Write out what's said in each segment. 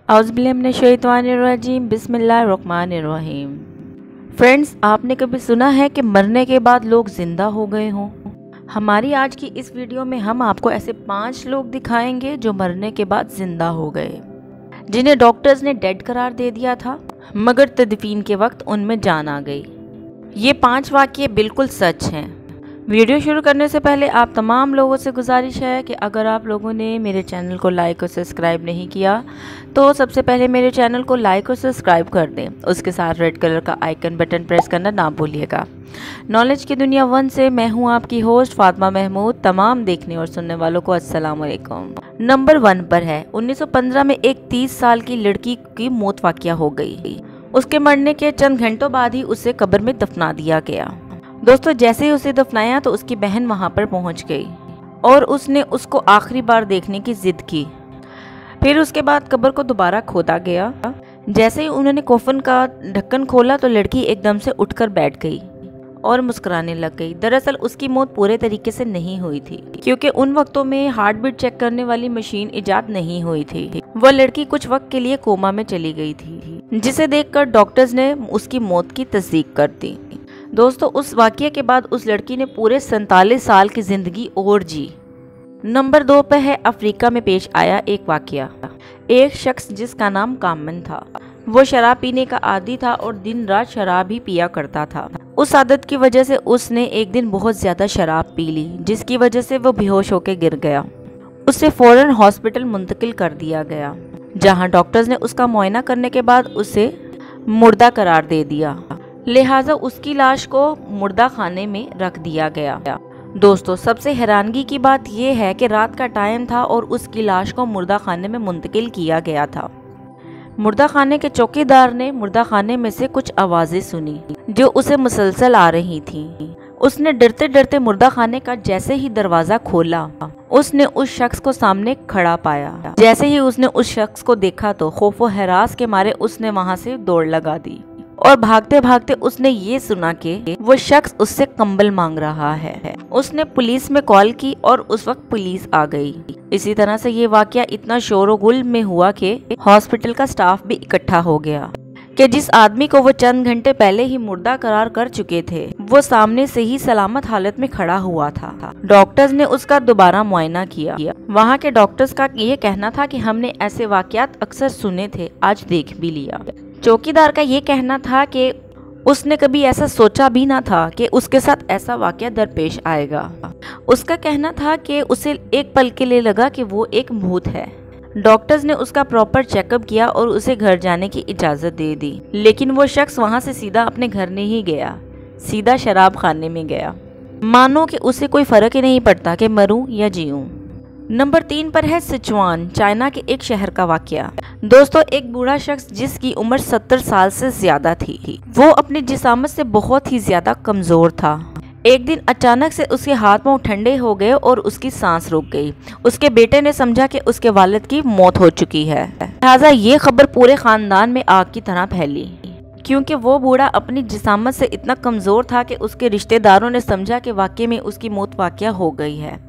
औज़ुबिल्लाहिमिनश्शैतानिर्रजीम बिस्मिल्लाहिर्रहमानिर्रहीम। फ्रेंड्स, आपने कभी सुना है कि मरने के बाद लोग जिंदा हो गए हों? हमारी आज की इस वीडियो में हम आपको ऐसे 5 लोग दिखाएंगे जो मरने के बाद जिंदा हो गए, जिन्हें डॉक्टर्स ने डेड करार दे दिया था, मगर तदफीन के वक्त उनमें जान आ गई। ये 5 वाक़ये बिल्कुल सच हैं। वीडियो शुरू करने से पहले आप तमाम लोगों से गुजारिश है कि अगर आप लोगों ने मेरे चैनल को लाइक और सब्सक्राइब नहीं किया तो सबसे पहले मेरे चैनल को लाइक और सब्सक्राइब कर दें। उसके साथ रेड कलर का आइकन बटन प्रेस करना ना भूलिएगा। नॉलेज की दुनिया 1 से मैं हूं आपकी होस्ट फातिमा महमूद। तमाम देखने और सुनने वालों को अस्सलाम वालेकुम। नंबर 1 पर है 1915 में एक 30 साल की लड़की की मौत वाक़या हो गई। उसके मरने के चंद घंटों बाद ही उसे कब्र में दफना दिया गया। दोस्तों, जैसे ही उसे दफनाया तो उसकी बहन वहां पर पहुंच गई और उसने उसको आखिरी बार देखने की जिद की। फिर उसके बाद कब्र को दोबारा खोदा गया। जैसे ही उन्होंने कफन का ढक्कन खोला तो लड़की एकदम से उठकर बैठ गई और मुस्कुराने लग गई। दरअसल उसकी मौत पूरे तरीके से नहीं हुई थी, क्योंकि उन वक्तों में हार्ट बीट चेक करने वाली मशीन इजाद नहीं हुई थी। वह लड़की कुछ वक्त के लिए कोमा में चली गई थी, जिसे देखकर डॉक्टर्स ने उसकी मौत की तस्दीक कर दी। दोस्तों, उस वाक़ये के बाद उस लड़की ने पूरे 47 साल की जिंदगी और जी। नंबर 2 पे है अफ्रीका में पेश आया एक वाक़या। एक शख्स जिसका नाम कामन था, वो शराब पीने का आदी था और दिन रात शराब ही पिया करता था। उस आदत की वजह से उसने एक दिन बहुत ज्यादा शराब पी ली, जिसकी वजह से वो बेहोश होकर गिर गया। उसे फौरन हॉस्पिटल मुंतकिल कर दिया गया, जहां डॉक्टर्स ने उसका मुआयना करने के बाद उसे मुर्दा करार दे दिया। लिहाजा उसकी लाश को मुर्दा खाने में रख दिया गया। दोस्तों, सबसे हैरानगी की बात यह है कि रात का टाइम था और उसकी लाश को मुर्दा खाने में मुंतकिल किया गया था। मुर्दा खाने के चौकीदार ने मुर्दा खाने में से कुछ आवाजें सुनी जो उसे मुसलसल आ रही थीं। उसने डरते डरते मुर्दा खाने का जैसे ही दरवाजा खोला, उसने उस शख्स को सामने खड़ा पाया। जैसे ही उसने उस शख्स को देखा तो खौफ व हरास के मारे उसने वहां से दौड़ लगा दी और भागते भागते उसने ये सुना कि वो शख्स उससे कंबल मांग रहा है। उसने पुलिस में कॉल की और उस वक्त पुलिस आ गई। इसी तरह से ये वाकया इतना शोर गुल में हुआ कि हॉस्पिटल का स्टाफ भी इकट्ठा हो गया कि जिस आदमी को वो चंद घंटे पहले ही मुर्दा करार कर चुके थे, वो सामने से ही सलामत हालत में खड़ा हुआ था। डॉक्टर्स ने उसका दोबारा मुआयना किया। वहाँ के डॉक्टर्स का ये कहना था कि हमने ऐसे वाकयात अक्सर सुने थे, आज देख भी लिया। चौकीदार का ये कहना था कि उसने कभी ऐसा सोचा भी ना था कि उसके साथ ऐसा वाकया दरपेश आएगा। उसका कहना था कि उसे एक पल के लिए लगा कि वो एक भूत है। डॉक्टर्स ने उसका प्रॉपर चेकअप किया और उसे घर जाने की इजाजत दे दी, लेकिन वो शख्स वहां से सीधा अपने घर नहीं गया, सीधा शराब खाने में गया, मानो कि उसे कोई फर्क ही नहीं पड़ता कि मरूं या जीऊं। नंबर 3 पर है सिचुआन, चाइना के एक शहर का वाकया। दोस्तों, एक बूढ़ा शख्स जिसकी उम्र 70 साल से ज्यादा थी, वो अपनी जिसामत से बहुत ही ज्यादा कमजोर था। एक दिन अचानक से उसके हाथ पांव ठंडे हो गए और उसकी सांस रुक गई। उसके बेटे ने समझा कि उसके वालिद की मौत हो चुकी है। लिहाजा ये खबर पूरे खानदान में आग की तरह फैली, क्योंकि वो बूढ़ा अपनी जिसामत से इतना कमजोर था कि उसके रिश्तेदारों ने समझा कि वाकई में उसकी मौत वाकया हो गई है।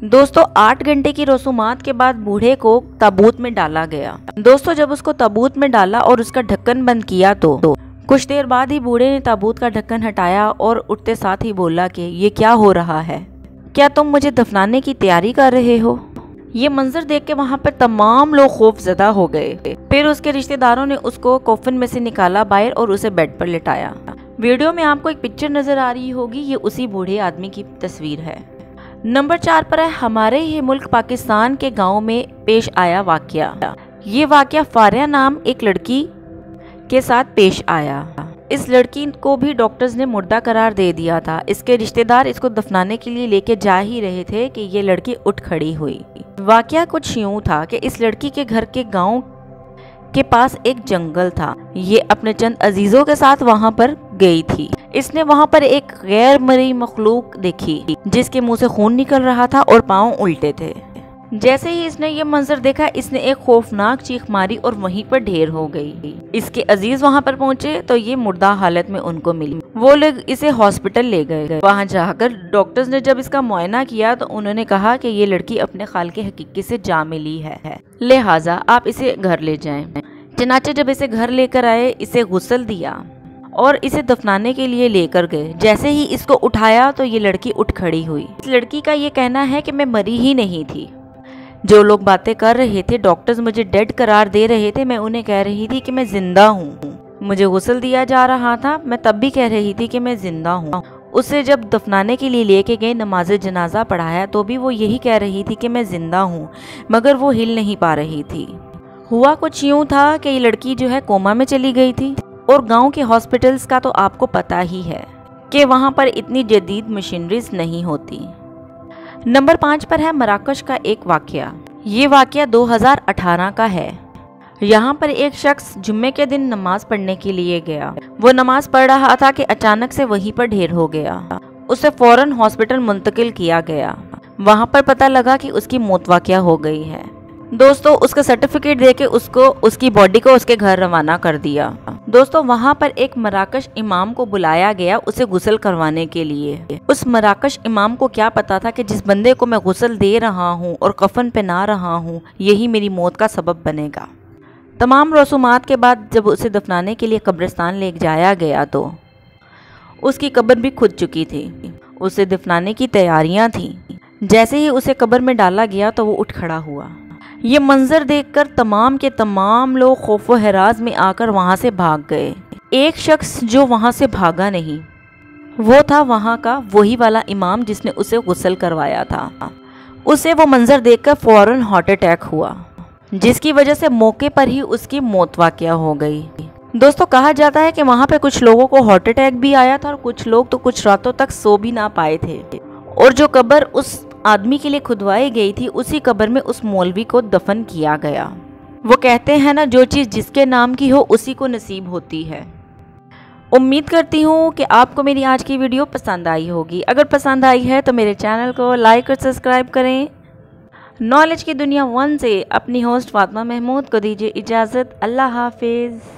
दोस्तों, 8 घंटे की रसूमात के बाद बूढ़े को ताबूत में डाला गया। दोस्तों, जब उसको ताबूत में डाला और उसका ढक्कन बंद किया तो कुछ देर बाद ही बूढ़े ने ताबूत का ढक्कन हटाया और उठते साथ ही बोला कि ये क्या हो रहा है? क्या तुम मुझे दफनाने की तैयारी कर रहे हो? ये मंजर देख के वहाँ पर तमाम लोग खौफजदा हो गए। फिर उसके रिश्तेदारों ने उसको कफन में से निकाला बाहर और उसे बेड पर लिटाया। वीडियो में आपको एक पिक्चर नजर आ रही होगी, ये उसी बूढ़े आदमी की तस्वीर है। नंबर 4 पर है हमारे ही मुल्क पाकिस्तान के गांव में पेश आया वाकया। ये वाकया फारिया नाम एक लड़की के साथ पेश आया। इस लड़की को भी डॉक्टर्स ने मुर्दा करार दे दिया था। इसके रिश्तेदार इसको दफनाने के लिए लेके जा ही रहे थे कि ये लड़की उठ खड़ी हुई। वाकया कुछ यूं था कि इस लड़की के घर के गांव के पास एक जंगल था। ये अपने चंद अजीजों के साथ वहां पर गई थी। इसने वहां पर एक गैर मरी मखलूक देखी, जिसके मुंह से खून निकल रहा था और पांव उल्टे थे। जैसे ही इसने ये मंजर देखा, इसने एक खौफनाक चीख मारी और वहीं पर ढेर हो गई। इसके अजीज वहां पर पहुंचे तो ये मुर्दा हालत में उनको मिली। वो लोग इसे हॉस्पिटल ले गए। वहाँ जाकर डॉक्टर्स ने जब इसका मुआयना किया तो उन्होंने कहा कि ये लड़की अपने खालिक हकीकी से जा मिली है, लिहाजा आप इसे घर ले जाएं। चनाचे जब इसे घर लेकर आए, इसे गुस्ल दिया और इसे दफनाने के लिए लेकर गए। जैसे ही इसको उठाया तो ये लड़की उठ खड़ी हुई। इस लड़की का ये कहना है कि मैं मरी ही नहीं थी। जो लोग बातें कर रहे थे, डॉक्टर्स मुझे डेड करार दे रहे थे, मैं उन्हें कह रही थी कि मैं जिंदा हूँ। मुझे गुस्ल दिया जा रहा था, मैं तब भी कह रही थी कि मैं जिंदा हूँ। उसे जब दफनाने के लिए लेके गए, नमाज जनाजा पढ़ाया तो भी वो यही कह रही थी कि मैं जिंदा हूँ, मगर वो हिल नहीं पा रही थी। हुआ कुछ यूँ था कि ये लड़की जो है कोमा में चली गई थी। और गांव के हॉस्पिटल्स का तो आपको पता ही है कि वहाँ पर इतनी जदीद मशीनरीज नहीं होती। नंबर 5 पर है मराकश का एक वाकया। ये वाकया 2018 का है। यहाँ पर एक शख्स जुम्मे के दिन नमाज पढ़ने के लिए गया। वो नमाज पढ़ रहा था कि अचानक से वहीं पर ढेर हो गया। उसे फौरन हॉस्पिटल मुंतकिल किया गया। वहाँ पर पता लगा कि उसकी मौत वाकया हो गई है। दोस्तों, उसका सर्टिफिकेट देके उसको उसकी बॉडी को उसके घर रवाना कर दिया। दोस्तों, वहाँ पर एक मराकश इमाम को बुलाया गया उसे गुस्ल करवाने के लिए। उस मराकश इमाम को क्या पता था कि जिस बंदे को मैं गुस्ल दे रहा हूँ और कफन पहना रहा हूँ, यही मेरी मौत का सबब बनेगा। तमाम रसूमात के बाद जब उसे दफनाने के लिए कब्रिस्तान ले जाया गया तो उसकी कब्र भी खुद चुकी थी। उसे दफनाने की तैयारियां थी। जैसे ही उसे कब्र में डाला गया तो वो उठ खड़ा हुआ। ये मंजर देखकर तमाम के तमाम लोग खौफ व हरास में आकर वहां से भाग गए। एक शख्स जो वहां से भागा नहीं, वो था वहां का वही वाला इमाम जिसने उसे गुस्ल करवाया था। उसे वो मंजर देखकर फौरन हार्ट अटैक हुआ, जिसकी वजह से मौके पर ही उसकी मौत वाकया हो गई। दोस्तों, कहा जाता है कि वहाँ पे कुछ लोगों को हार्ट अटैक भी आया था और कुछ लोग तो कुछ रातों तक सो भी ना पाए थे। और जो कब्र उस आदमी के लिए खुदवाई गई थी, उसी कब्र में उस मौलवी को दफन किया गया। वो कहते हैं ना, जो चीज़ जिसके नाम की हो उसी को नसीब होती है। उम्मीद करती हूँ कि आपको मेरी आज की वीडियो पसंद आई होगी। अगर पसंद आई है तो मेरे चैनल को लाइक और सब्सक्राइब करें। नॉलेज की दुनिया 1 से अपनी होस्ट फातिमा महमूद को दीजिए इजाज़त। अल्लाह हाफिज़।